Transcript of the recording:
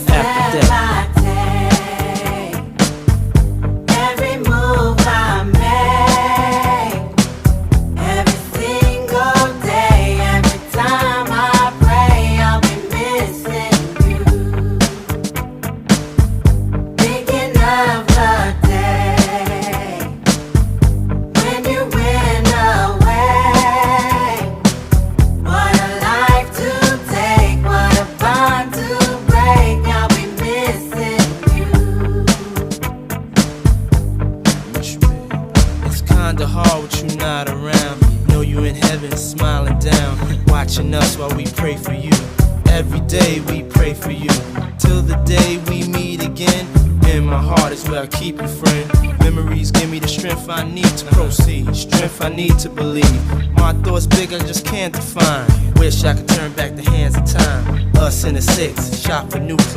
after death. Kinda hard with you not around. Know you in heaven smiling down, watching us while we pray for you. Every day we pray for you, till the day we meet again. In my heart is where I keep you, friend. Memories give me the strength I need to proceed, strength I need to believe. My thoughts big, I just can't define. Wish I could turn back the hands of time. Us in the six, shop for new clothes.